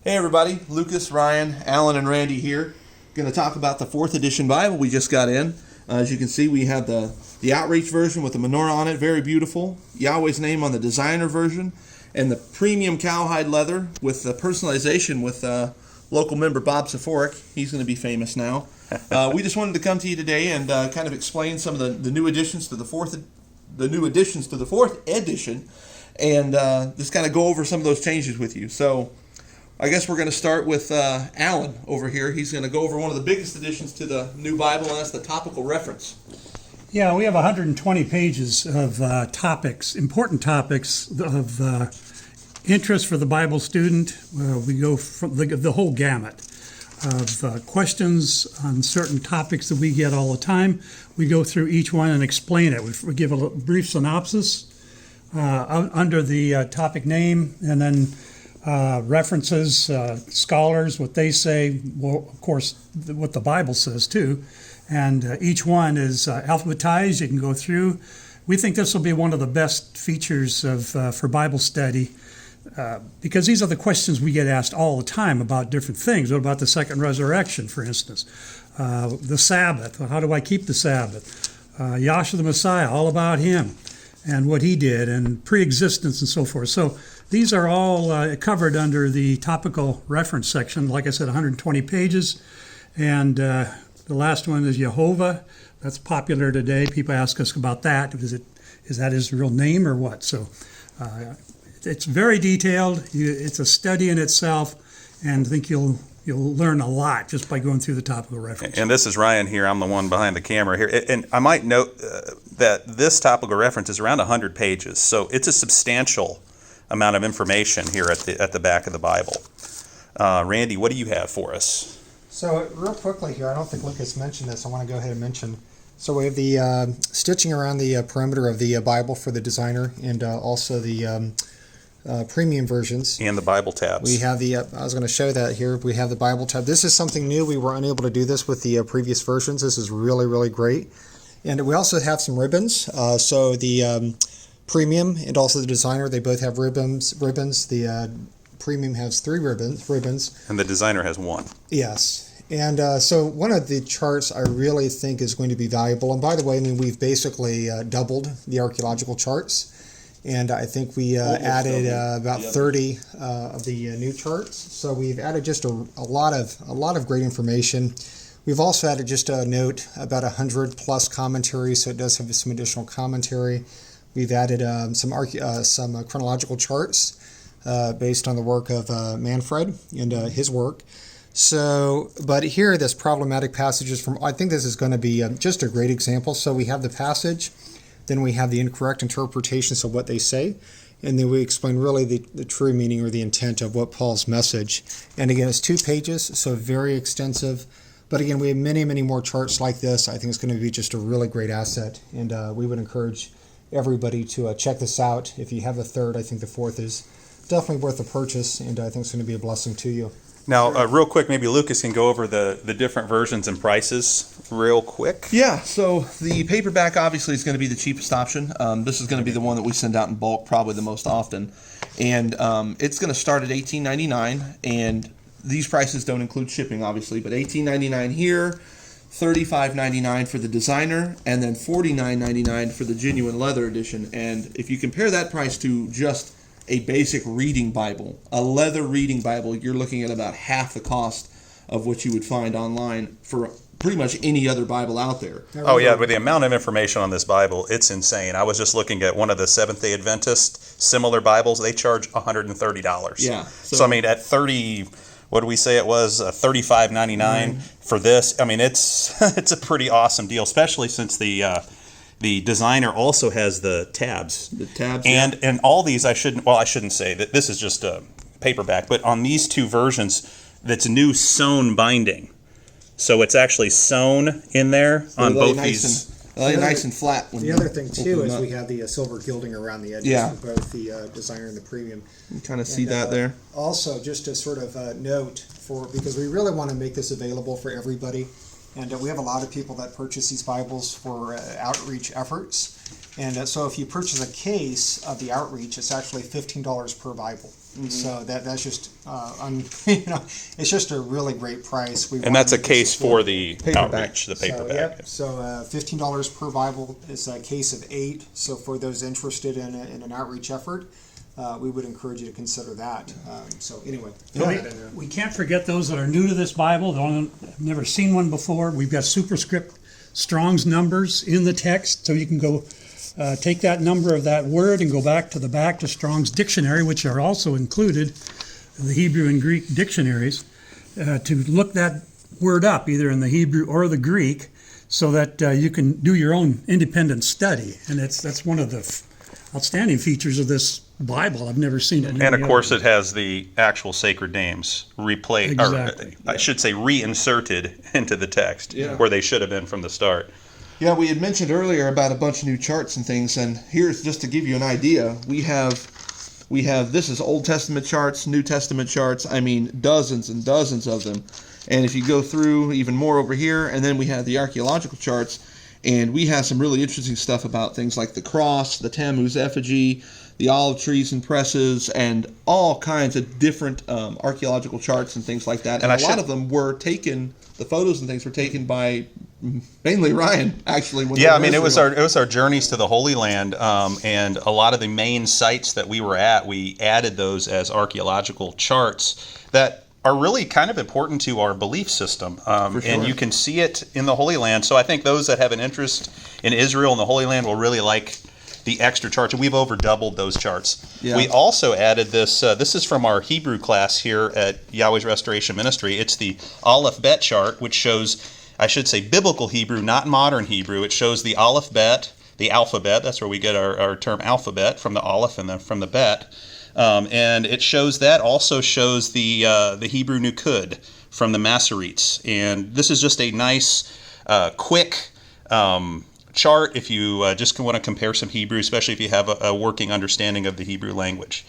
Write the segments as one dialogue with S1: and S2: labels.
S1: Hey everybody, Lucas, Ryan, Alan, and Randy here. Going to talk about the 4th edition Bible we just got in. As you can see, we have the Outreach version with the menorah on it, very beautiful. Yahweh's name on the designer version, and the premium cowhide leather with the personalization with local member Bob Sephoric. He's going to be famous now. We just wanted to come to you today and kind of explain some of the new additions to the 4th edition, and just kind of go over some of those changes with you. So I guess we're going to start with Alan over here. He's going to go over one of the biggest additions to the new Bible, and that's the Topical Reference.
S2: Yeah, we have 120 pages of topics, important topics of interest for the Bible student. We go from the whole gamut of questions on certain topics that we get all the time. We go through each one and explain it. We give a brief synopsis under the topic name, and then references, scholars, what they say, well, of course, what the Bible says too. And each one is alphabetized. You can go through. We think this will be one of the best features of for Bible study because these are the questions we get asked all the time about different things. What about the second resurrection, for instance? The Sabbath. How do I keep the Sabbath? Yahshua the Messiah, all about him and what he did, and pre-existence and so forth. So these are all covered under the Topical Reference section. Like I said, 120 pages. And the last one is Jehovah. That's popular today. People ask us about that. Is that his real name or what? So it's very detailed. It's a study in itself, and I think you'll learn a lot just by going through the Topical Reference.
S3: And this is Ryan here. I'm the one behind the camera here. And I might note that this Topical Reference is around 100 pages. So it's a substantial amount of information here at the back of the Bible. Randy, what do you have for us?
S4: So real quickly here, I don't think Lucas mentioned this. I want to go ahead and mention. So we have the stitching around the perimeter of the Bible for the designer, and also the premium versions.
S3: And the Bible tabs.
S4: We have the, I was going to show that here. We have the Bible tab. This is something new. We were unable to do this with the previous versions. This is really, really great. And we also have some ribbons. So the premium and also the designer, they both have ribbons. The premium has 3 ribbons.
S3: And the designer has 1.
S4: Yes. And so one of the charts I really think is going to be valuable. And by the way, I mean, we've basically doubled the archaeological charts. And I think we added about 30 of the new charts. So we've added just a lot of great information. We've also added just a note about 100 plus commentaries, so it does have some additional commentary. We've added some chronological charts based on the work of Manfred and his work. So, but here, this problematic passages from, I think this is going to be just a great example. So we have the passage, then we have the incorrect interpretations of what they say, and then we explain really the true meaning or the intent of what Paul's message. And again, it's 2 pages, so very extensive. But again, we have many, many more charts like this. I think it's going to be just a really great asset, and we would encourage everybody to check this out. If you have the 3rd, I think the 4th is definitely worth a purchase, and I think it's going to be a blessing to you.
S3: Now, real quick, maybe Lucas can go over the different versions and prices real quick.
S1: Yeah, so the paperback obviously is going to be the cheapest option. This is going to be the one that we send out in bulk probably the most often. And it's going to start at $18.99, and these prices don't include shipping, obviously, but $18.99 here, $35.99 for the designer, and then $49.99 for the genuine leather edition. And if you compare that price to just a basic reading Bible, a leather reading Bible, you're looking at about half the cost of what you would find online for pretty much any other Bible out there.
S3: Oh yeah, but the amount of information on this Bible, it's insane. I was just looking at one of the Seventh-day Adventist similar Bibles. They charge $130.
S1: Yeah.
S3: So I mean, at 30, what did we say it was? $35.99 for this. I mean, it's it's a pretty awesome deal, especially since the designer also has the tabs.
S1: The tabs,
S3: and all these I shouldn't say that this is just a paperback, but on these 2 versions, that's new sewn binding. So it's actually sewn in there on both these.
S1: Nice and flat.
S4: The other thing too is we have the silver gilding around the edges for both the designer and the premium.
S1: You kind of see that there.
S4: Also, just to sort of note because we really want to make this available for everybody. And we have a lot of people that purchase these Bibles for outreach efforts. And so if you purchase a case of the outreach, it's actually $15 per Bible. So that's just, it's just a really great price.
S3: And that's a case for the
S1: Paperback.
S3: outreach, the paperback.
S4: So $15 per Bible is a case of 8. So for those interested in an outreach effort, we would encourage you to consider that. So anyway,
S2: We can't forget those that are new to this Bible, that have never seen one before. We've got Superscript Strong's numbers in the text, so you can go take that number of that word and go back to Strong's dictionary, which are also included in the Hebrew and Greek dictionaries, to look that word up, either in the Hebrew or the Greek, so that you can do your own independent study. And that's one of the outstanding features of this Bible. I've never seen it.
S3: And of course, it has the actual sacred names replaced,
S2: Exactly.
S3: or I should say reinserted into the text, where they should have been from the start.
S1: Yeah, we had mentioned earlier about a bunch of new charts and things, and here's just to give you an idea. We have this is Old Testament charts, New Testament charts. I mean, dozens and dozens of them. And if you go through even more over here, and then we have the archaeological charts, and we have some really interesting stuff about things like the cross, the Tammuz effigy, the olive trees and presses, and all kinds of different archaeological charts and things like that. And a lot of them were taken. The photos and things were taken by mainly Ryan, actually.
S3: Yeah, I mean, it was our journeys to the Holy Land, and a lot of the main sites that we were at, we added those as archaeological charts that are really kind of important to our belief system. And you can see it in the Holy Land. So I think those that have an interest in Israel and the Holy Land will really like the extra charts. We've over doubled those charts. Yeah. We also added this. This is from our Hebrew class here at Yahweh's Restoration Ministry. It's the Aleph Bet chart, which shows, I should say, biblical Hebrew, not modern Hebrew. It shows the Aleph Bet, the alphabet. That's where we get our term alphabet, from the Aleph and from the Bet. And it shows that. Also shows the Hebrew Nukud from the Masoretes. And this is just a nice, quick chart if you just want to compare some Hebrew, especially if you have a working understanding of the Hebrew language.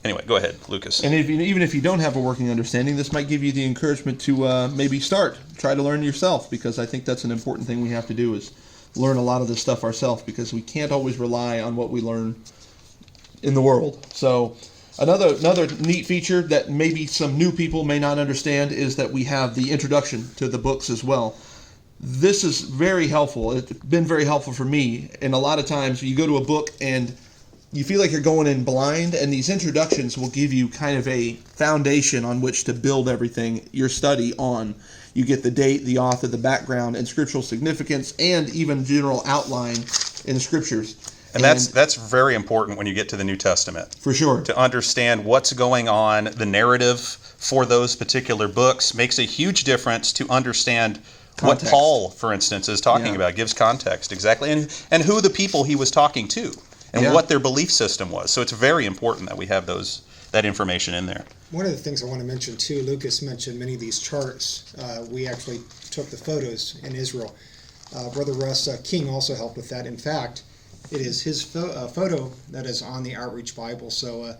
S3: Anyway, go ahead, Lucas.
S1: And even if you don't have a working understanding, this might give you the encouragement to maybe try to learn yourself, because I think that's an important thing we have to do, is learn a lot of this stuff ourselves, because we can't always rely on what we learn in the world. So another neat feature that maybe some new people may not understand is that we have the introduction to the books as well. This is very helpful. It's been very helpful for me. And a lot of times you go to a book and you feel like you're going in blind, and these introductions will give you kind of a foundation on which to build everything, your study on. You get the date, the author, the background, and scriptural significance, and even general outline in the scriptures.
S3: And that's very important when you get to the New Testament.
S1: For sure.
S3: To understand what's going on, the narrative for those particular books makes a huge difference to understand context. What Paul, for instance, is talking about. Gives context, exactly. And who the people he was talking to, and what their belief system was. So it's very important that we have that information in there.
S4: One of the things I want to mention too, Lucas mentioned many of these charts. We actually took the photos in Israel. Brother Russ King also helped with that. In fact, it is his photo that is on the Outreach Bible. So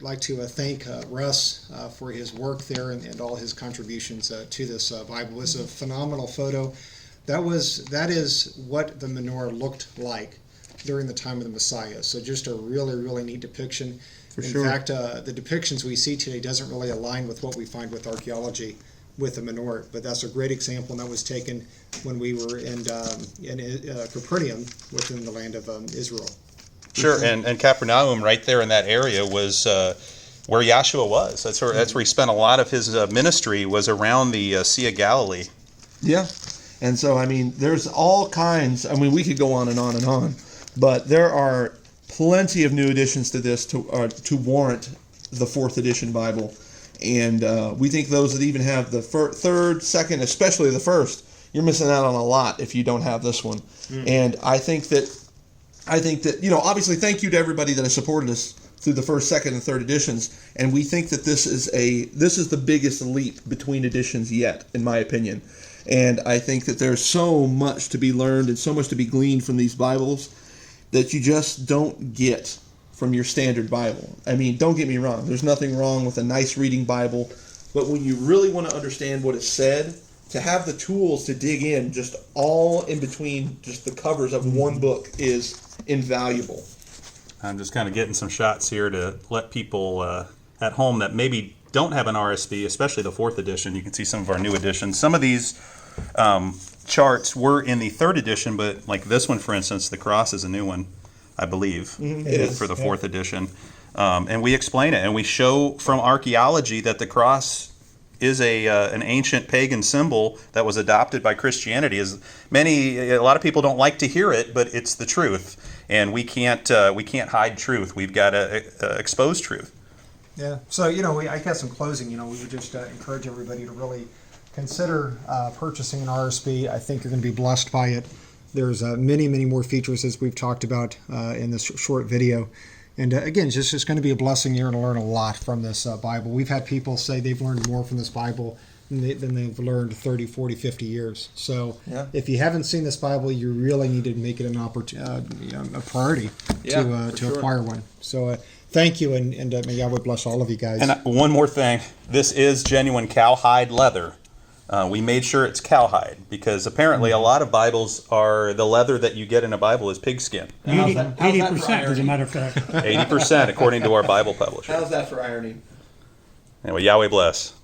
S4: like to thank Russ for his work there and all his contributions to this Bible. It's a phenomenal photo. That is what the menorah looked like during the time of the Messiah. So just a really, really neat depiction. In fact, the depictions we see today doesn't really align with what we find with archaeology with the menorah, but that's a great example, and that was taken when we were in Capernaum within the land of Israel.
S3: Sure, and Capernaum right there in that area was where Yahshua was. That's where he spent a lot of his ministry, was around the Sea of Galilee.
S1: Yeah, and so, I mean, there's all kinds, I mean, we could go on and on and on, but there are plenty of new additions to this to warrant the 4th edition Bible. And we think those that even have the third, second, especially the first, you're missing out on a lot if you don't have this one. And I think that, obviously, thank you to everybody that has supported us through the first, second, and third editions. And we think that this is the biggest leap between editions yet, in my opinion. And I think that there's so much to be learned and so much to be gleaned from these Bibles that you just don't get from your standard Bible. I mean, don't get me wrong. There's nothing wrong with a nice reading Bible. But when you really want to understand what is said, to have the tools to dig in just all in between just the covers of one book is invaluable.
S3: I'm just kind of getting some shots here to let people at home that maybe don't have an RSB, especially the 4th edition. You can see some of our new editions. Some of these charts were in the 3rd edition, but like this one, for instance, the cross is a new one, I believe,
S1: It is,
S3: for the 4th edition. And we explain it, and we show from archaeology that the cross is an ancient pagan symbol that was adopted by Christianity. A lot of people don't like to hear it, but it's the truth, and we can't hide truth. We've got to expose truth.
S4: Yeah. So, I guess in closing, we would just encourage everybody to really consider purchasing an RSB. I think you're going to be blessed by it. There's many, many more features as we've talked about in this short video. And again, it's just going to be a blessing. You're going to learn a lot from this Bible. We've had people say they've learned more from this Bible than they've learned 30, 40, 50 years. So if you haven't seen this Bible, you really need to make it an a priority to acquire one. So thank you, and may Yahweh bless all of you guys.
S3: And one more thing. This is genuine cowhide leather. We made sure it's cowhide because apparently a lot of Bibles are the leather that you get in a Bible is pigskin.
S2: 80%, as a matter of fact.
S3: 80% according to our Bible publisher.
S1: How's that for irony?
S3: Anyway, Yahweh bless.